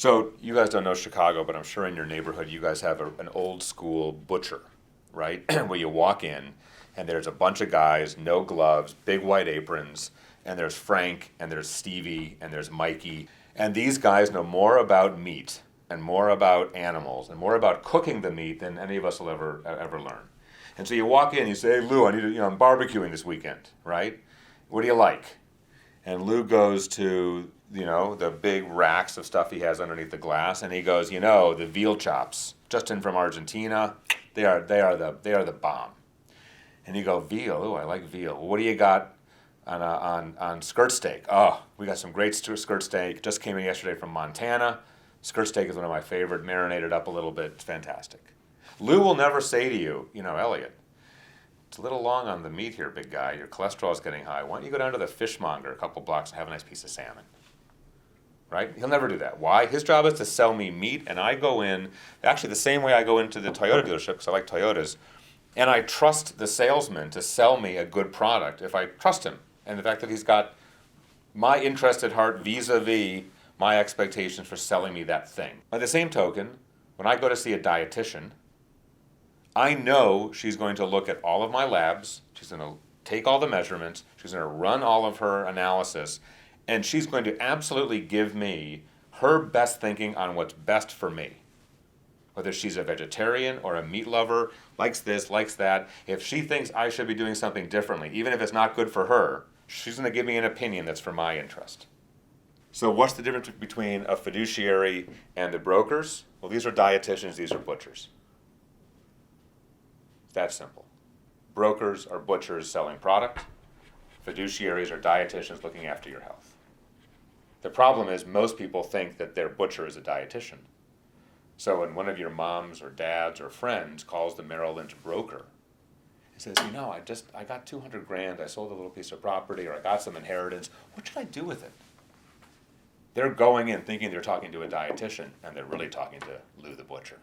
So you guys don't know Chicago, but I'm sure in your neighborhood you guys have an old school butcher, right? Where you walk in and there's a bunch of guys, no gloves, big white aprons, and there's Frank and there's Stevie and there's Mikey. And these guys know more about meat and more about animals and more about cooking the meat than any of us will ever learn. And so you walk in, you say, "Hey Lou, I'm barbecuing this weekend, right? What do you like?" And Lou goes to the big racks of stuff he has underneath the glass, and he goes, the veal chops, just in from Argentina, they are the bomb. And you go, veal? Oh, I like veal. Well, what do you got on skirt steak? Oh, we got some great skirt steak. Just came in yesterday from Montana. Skirt steak is one of my favorite, marinated up a little bit. It's fantastic. Lou will never say to you, Elliot, it's a little long on the meat here, big guy. Your cholesterol is getting high. Why don't you go down to the fishmonger a couple blocks and have a nice piece of salmon? Right? He'll never do that. Why? His job is to sell me meat, and I go in, actually the same way I go into the Toyota dealership, because I like Toyotas, and I trust the salesman to sell me a good product if I trust him. And the fact that he's got my interest at heart vis-a-vis my expectations for selling me that thing. By the same token, when I go to see a dietitian, I know she's going to look at all of my labs, she's going to take all the measurements, she's going to run all of her analysis, and she's going to absolutely give me her best thinking on what's best for me. Whether she's a vegetarian or a meat lover, likes this, likes that, if she thinks I should be doing something differently, even if it's not good for her, she's going to give me an opinion that's for my interest. So what's the difference between a fiduciary and the brokers? Well, these are dietitians, these are butchers. It's that simple. Brokers are butchers selling product. Fiduciaries are dietitians looking after your health. The problem is most people think that their butcher is a dietitian. So when one of your moms or dads or friends calls the Merrill Lynch broker and says, I got $200,000, I sold a little piece of property, or I got some inheritance, what should I do with it? They're going in thinking they're talking to a dietitian, and they're really talking to Lou the butcher.